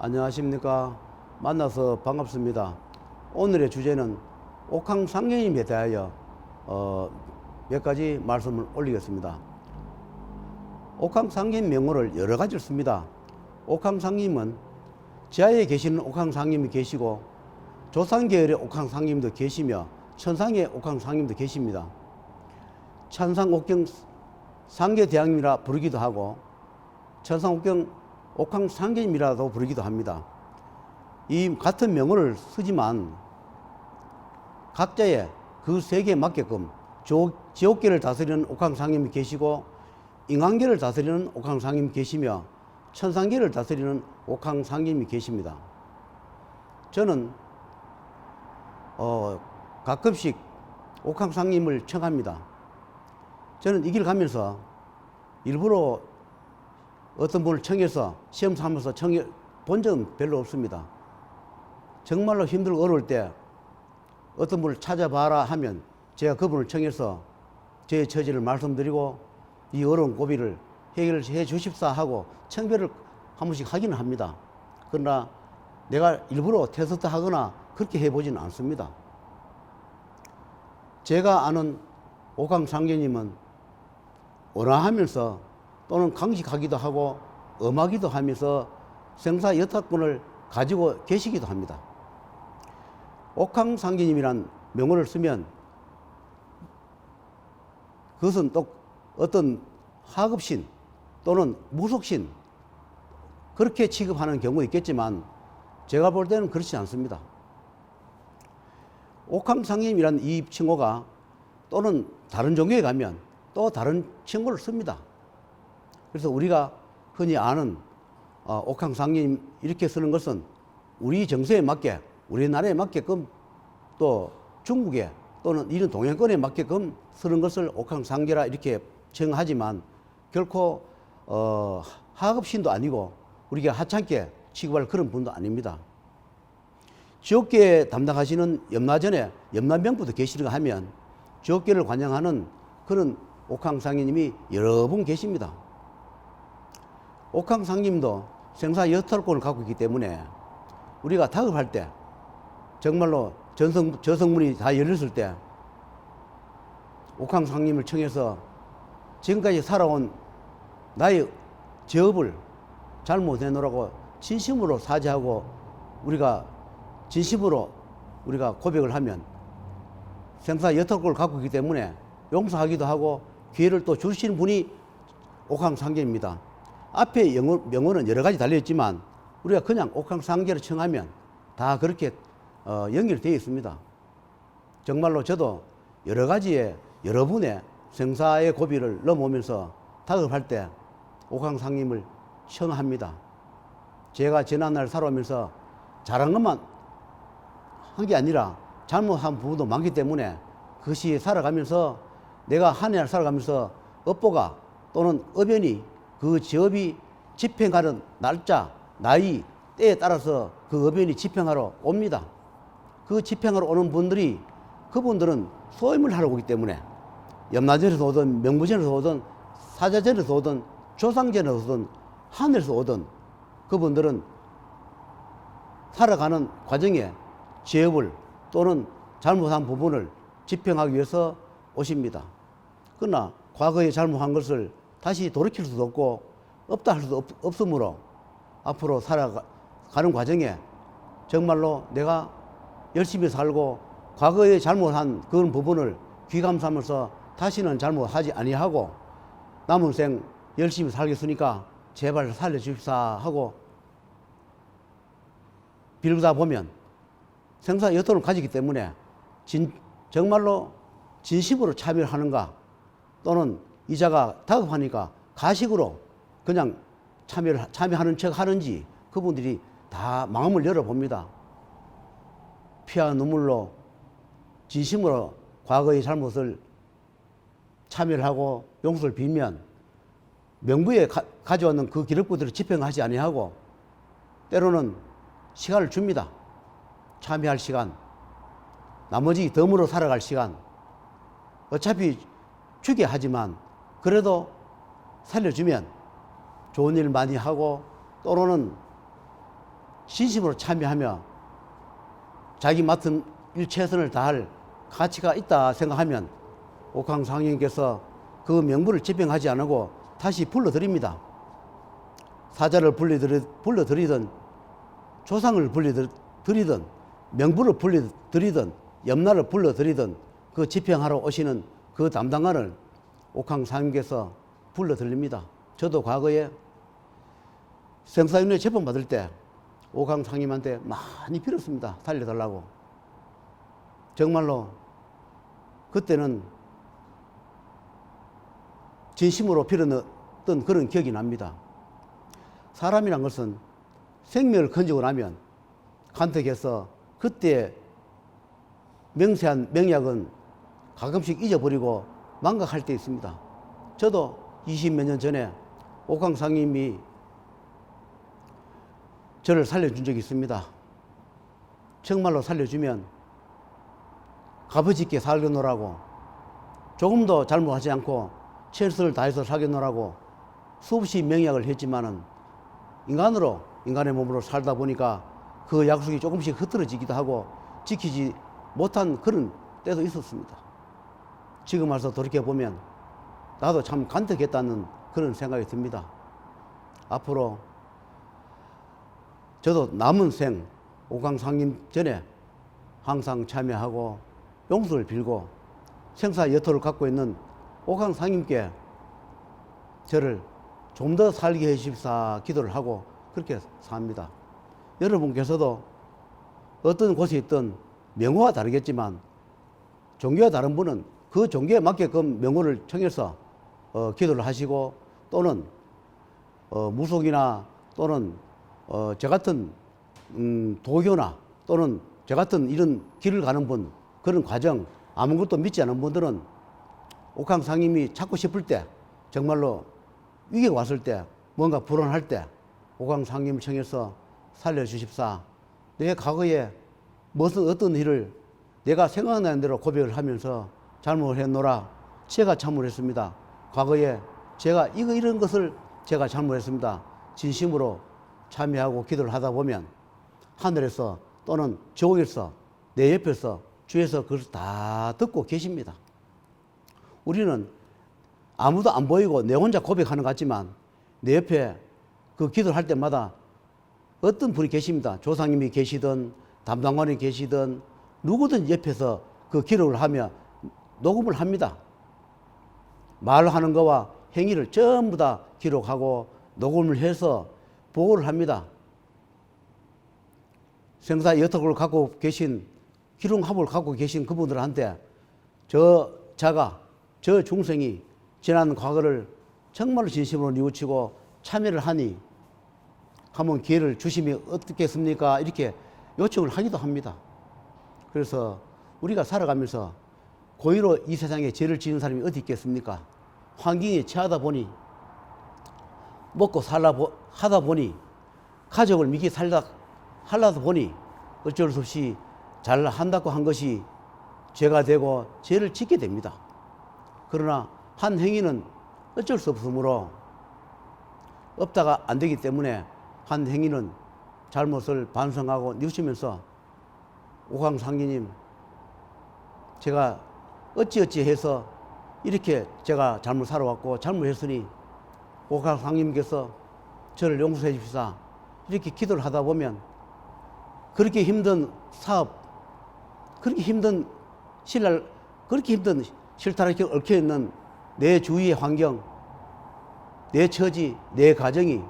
안녕하십니까. 만나서 반갑습니다. 오늘의 주제는 옥황상제님에 대하여 몇 가지 말씀을 올리겠습니다. 옥황상제님 명호를 여러 가지를 씁니다. 옥황상제님은 지하에 계시는 옥황상제님이 계시고 조상계열의 옥황상제님도 계시며 천상의 옥황상제님도 계십니다. 천상옥경 상계대왕님이라 부르기도 하고 천상옥경 옥황상제님이라도 부르기도 합니다. 이 같은 명호를 쓰지만 각자의 그 세계에 맞게끔 지옥계를 다스리는 옥황상제님이 계시고 인간계를 다스리는 옥황상제님이 계시며 천상계를 다스리는 옥황상제님이 계십니다. 저는 가끔씩 옥황상제님을 청합니다. 저는 이 길 가면서 일부러 어떤 분을 청해서 시험 삼아서 청해 본 적은 별로 없습니다. 정말로 힘들고 어려울 때 어떤 분을 찾아봐라 하면 제가 그분을 청해서 제 처지를 말씀드리고 이 어려운 고비를 해결해 주십사 하고 청배를 한 번씩 하기는 합니다. 그러나 내가 일부러 테스트 하거나 그렇게 해보지는 않습니다. 제가 아는 옥황상제님은 온화하면서 또는 강직하기도 하고 엄하기도 하면서 생사 여타권을 가지고 계시기도 합니다. 옥황상제님이란 명호를 쓰면 그것은 또 어떤 하급신 또는 무속신 그렇게 취급하는 경우도 있겠지만 제가 볼 때는 그렇지 않습니다. 옥황상제님이란 이 칭호가 또는 다른 종교에 가면 또 다른 칭호를 씁니다. 그래서 우리가 흔히 아는 옥황상제님 이렇게 쓰는 것은 우리 정서에 맞게 우리나라에 맞게끔 또 중국에 또는 이런 동양권에 맞게끔 쓰는 것을 옥황상제라 이렇게 정하지만 결코 하급신도 아니고 우리가 하찮게 취급할 그런 분도 아닙니다. 지옥계 담당하시는 염라전에 염라명부도 계시는가 하면 지옥계를 관장하는 그런 옥황상제님이 여러 분 계십니다. 옥황상제님도 생사 여탈권을 갖고 있기 때문에 우리가 다급할 때 정말로 저성문이 다 열렸을 때 옥황상제님을 청해서 지금까지 살아온 나의 죄업을 잘못해놓으라고 진심으로 사죄하고 우리가 진심으로 우리가 고백을 하면 생사 여탈권을 갖고 있기 때문에 용서하기도 하고 기회를 또 주시는 분이 옥황상제입니다. 앞에 명호는 여러 가지 달려있지만 우리가 그냥 옥황상제를 청하면 다 그렇게 연결되어 있습니다. 정말로 저도 여러 가지의 여러분의 생사의 고비를 넘어오면서 다급할 때 옥황상제님을 청합니다. 제가 지난날 살아오면서 잘한 것만 한 게 아니라 잘못한 부분도 많기 때문에 그것이 살아가면서 내가 한 해 살아가면서 업보가 또는 업연이 그 지업이 집행하는 날짜, 나이, 때에 따라서 그 업연이 집행하러 옵니다. 그 집행하러 오는 분들이 그분들은 소임을 하러 오기 때문에 염라전에서 오든 명부전에서 오든 사자전에서 오든 조상전에서 오든 하늘에서 오든 그분들은 살아가는 과정에 죄업을 또는 잘못한 부분을 집행하기 위해서 오십니다. 그러나 과거에 잘못한 것을 다시 돌이킬 수도 없고 없다 할 수도 없으므로 앞으로 살아가는 과정에 정말로 내가 열심히 살고 과거에 잘못한 그런 부분을 귀감삼아서 다시는 잘못하지 아니하고 남은 생 열심히 살겠으니까 제발 살려주십사 하고 빌다 보면 생사 여통을 가지기 때문에 정말로 진심으로 참여를 하는가 또는 이자가 다급하니까 가식으로 그냥 참여하는 척 하는지 그분들이 다 마음을 열어봅니다. 피와 눈물로 진심으로 과거의 잘못을 참여를 하고 용서를 빌면 명부에 가져왔는 그 기록부들을 집행하지 아니하고 때로는 시간을 줍니다. 참여할 시간, 나머지 덤으로 살아갈 시간. 어차피 주게 하지만 그래도 살려주면 좋은 일 많이 하고 또는 진심으로 참여하며 자기 맡은 일 최선을 다할 가치가 있다 생각하면 옥황 상님께서 그 명부를 집행하지 않고 다시 불러드립니다. 사자를 불러드리든 조상을 불러드리든 명부를 불러드리든 염라를 불러드리든 그 집행하러 오시는 그 담당관을 옥황 상님께서 불러드립니다. 저도 과거에 생사윤회 재판 받을 때 옥황 상님한테 많이 빌었습니다. 살려달라고. 정말로 그때는 진심으로 빌었던 그런 기억이 납니다. 사람이란 것은 생명을 건지고 나면 간택해서 그때 맹세한 맹약은 가끔씩 잊어버리고 망각할 때 있습니다. 저도 20몇 년 전에 옥황 상님이 저를 살려준 적이 있습니다. 정말로 살려주면 값어짓게 살려놓으라고, 조금도 잘못하지 않고 최선을 다해서 살려놓으라고 수없이 맹약을 했지만은 인간의 몸으로 살다 보니까 그 약속이 조금씩 흐트러지기도 하고 지키지 못한 그런 때도 있었습니다. 지금 와서 돌이켜보면 나도 참 간택했다는 그런 생각이 듭니다. 앞으로 저도 남은 생 옥황 상님 전에 항상 참여하고 용서를 빌고 생사 여토를 갖고 있는 옥황 상님께 저를 좀 더 살게 해주십사 기도를 하고 그렇게 삽니다. 여러분께서도 어떤 곳에 있든 명호가 다르겠지만 종교가 다른 분은 그 종교에 맞게끔 명호를 청해서 기도를 하시고, 또는 무속이나 또는 저 같은 도교나 또는 저 같은 이런 길을 가는 분, 그런 과정 아무것도 믿지 않은 분들은 옥황 상님이 찾고 싶을 때, 정말로 위기가 왔을 때, 뭔가 불안할 때 옥황 상님을 청해서 살려주십사. 내 과거에 무슨 어떤 일을 내가 생각나는 대로 고백을 하면서 잘못을 했노라. 제가 잘못했습니다. 과거에 제가 이런 것을 제가 잘못했습니다. 진심으로 참여하고 기도를 하다 보면 하늘에서 또는 지옥에서 내 옆에서 주에서 그것을 다 듣고 계십니다. 우리는 아무도 안 보이고 내 혼자 고백하는 것 같지만 내 옆에 그 기도를 할 때마다 어떤 분이 계십니다. 조상님이 계시든 담당관이 계시든 누구든 옆에서 그 기록을 하며 녹음을 합니다. 말하는 거와 행위를 전부 다 기록하고 녹음을 해서 보고를 합니다. 생사 여톡을 갖고 계신, 기록합을 갖고 계신 그분들한테 저 중생이 지난 과거를 정말로 진심으로 뉘우치고 참여를 하니 한번 기회를 주시면 어떻겠습니까? 이렇게 요청을 하기도 합니다. 그래서 우리가 살아가면서 고의로 이 세상에 죄를 지은 사람이 어디 있겠습니까? 환경에 처하다 보니, 먹고 하다 보니, 가족을 믿게 하려다 보니 어쩔 수 없이 잘 한다고 한 것이 죄가 되고 죄를 짓게 됩니다. 그러나 한 행위는 어쩔 수 없으므로 없다가 안 되기 때문에 한 행위는 잘못을 반성하고 뉘우치면서 옥황 상제님, 제가 어찌어찌 해서 이렇게 제가 잘못 살아왔고 잘못했으니 옥황 상제님께서 저를 용서해 주시사, 이렇게 기도를 하다 보면 그렇게 힘든 사업, 그렇게 힘든 신랄, 그렇게 힘든 실타래 얽혀 있는 내 주위의 환경, 내 처지, 내 가정이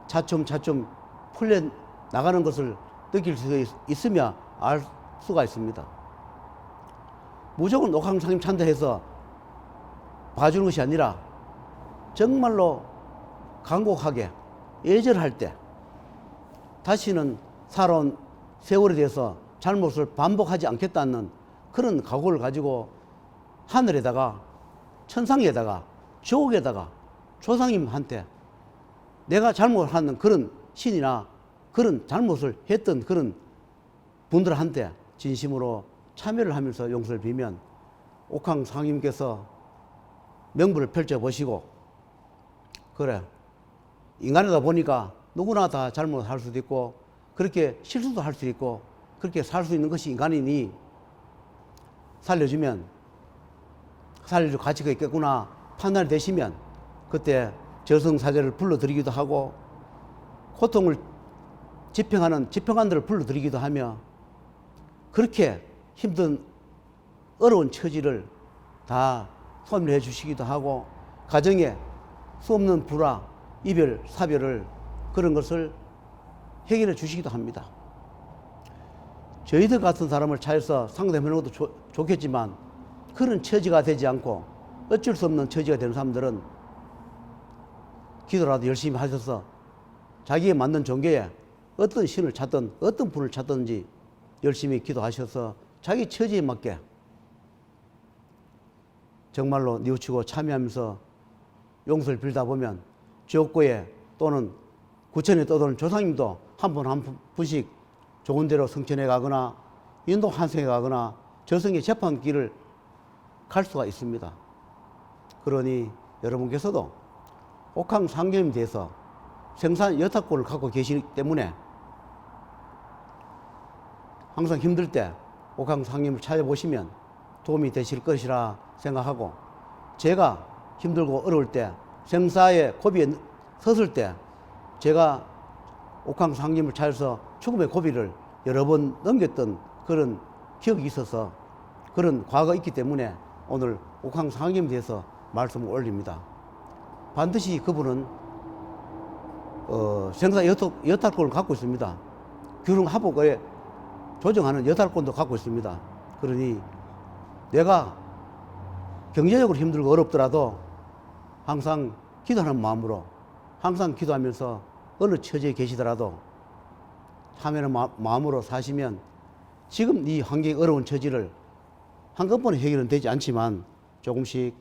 차츰차츰 풀려 나가는 것을 느낄 수 있으며 알 수가 있습니다. 무조건 옥황 상님 찬다해서 봐주는 것이 아니라 정말로 간곡하게 예절할 때 다시는 살아온 세월에 대해서 잘못을 반복하지 않겠다는 그런 각오를 가지고 하늘에다가 천상에다가 지옥에다가 조상님한테 내가 잘못하는 그런 신이나 그런 잘못을 했던 그런 분들한테 진심으로 참여를 하면서 용서를 빌면 옥황 상님께서 명부를 펼쳐보시고, 그래, 인간이다 보니까 누구나 다 잘못할 수도 있고 그렇게 실수도 할 수 있고 그렇게 살 수 있는 것이 인간이니 살려주면 살려줄 가치가 있겠구나 판단이 되시면 그때 저승사자를 불러드리기도 하고 고통을 집행하는 집행관들을 불러드리기도 하며 그렇게 힘든 어려운 처지를 다 소멸해 주시기도 하고 가정에 수 없는 불화, 이별, 사별을 그런 것을 해결해 주시기도 합니다. 저희들 같은 사람을 찾아서 상담해 놓은 것도 좋겠지만 그런 처지가 되지 않고 어쩔 수 없는 처지가 되는 사람들은 기도라도 열심히 하셔서 자기에 맞는 종교에 어떤 신을 찾든 어떤 분을 찾든지 열심히 기도하셔서 자기 처지에 맞게 정말로 뉘우치고 참여하면서 용서를 빌다 보면 지옥고에 또는 구천에 떠도는 조상님도 한 분 한 분씩 좋은 데로 성천에 가거나 인도 환생에 가거나 저승의 재판길을 갈 수가 있습니다. 그러니 여러분께서도 옥황상견에 대해서 생산 여타권을 갖고 계시기 때문에 항상 힘들 때 옥황상견을 찾아보시면 도움이 되실 것이라 생각하고 제가 힘들고 어려울 때 생사의 고비에 섰을 때 제가 옥황상견을 찾아서 죽음의 고비를 여러 번 넘겼던 그런 기억이 있어서 그런 과거가 있기 때문에 오늘 옥황상견에 대해서 말씀을 올립니다. 반드시 그분은 생사 여탈권을 갖고 있습니다. 규릉하복에 조정하는 여탈권도 갖고 있습니다. 그러니 내가 경제적으로 힘들고 어렵더라도 항상 기도하는 마음으로 항상 기도하면서 어느 처지에 계시더라도 참여하는 마음으로 사시면 지금 이 환경이 어려운 처지를 한꺼번에 해결은 되지 않지만 조금씩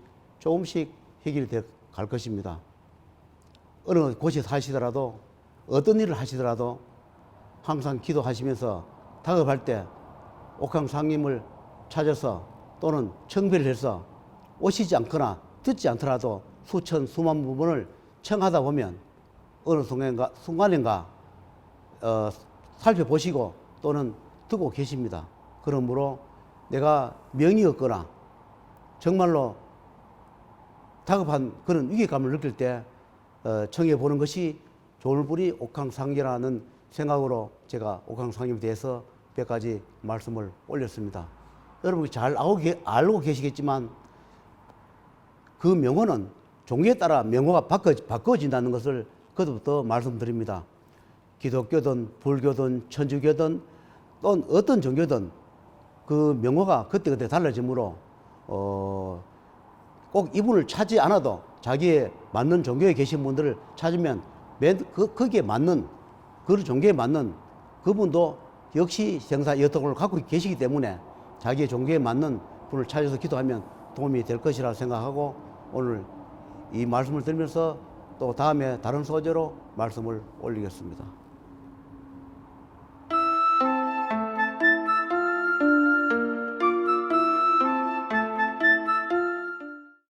해결이 돼 갈 것입니다. 어느 곳에 사시더라도 어떤 일을 하시더라도 항상 기도하시면서 다급할 때 옥황상림을 찾아서 또는 청배를 해서 오시지 않거나 듣지 않더라도 수만 부분을 청하다 보면 어느 순간인가 살펴보시고 또는 듣고 계십니다. 그러므로 내가 명이 없거나 정말로 다급한 그런 위기감을 느낄 때 청해 보는 것이 좋을 뿐이 옥황상견이라는 생각으로 제가 옥황상견에 대해서 몇 가지 말씀을 올렸습니다. 여러분이 잘 알고 계시겠지만 그 명호는 종교에 따라 명호가 바꿔진다는 것을 그때부터 말씀드립니다. 기독교든 불교든 천주교든 또는 어떤 종교든 그 명호가 그때그때 달라지므로 꼭 이분을 찾지 않아도 자기에 맞는 종교에 계신 분들을 찾으면 거기에 맞는 그 종교에 맞는 그분도 역시 생사 여택을 갖고 계시기 때문에 자기의 종교에 맞는 분을 찾아서 기도하면 도움이 될 것이라 생각하고 오늘 이 말씀을 드리면서 또 다음에 다른 소재로 말씀을 올리겠습니다.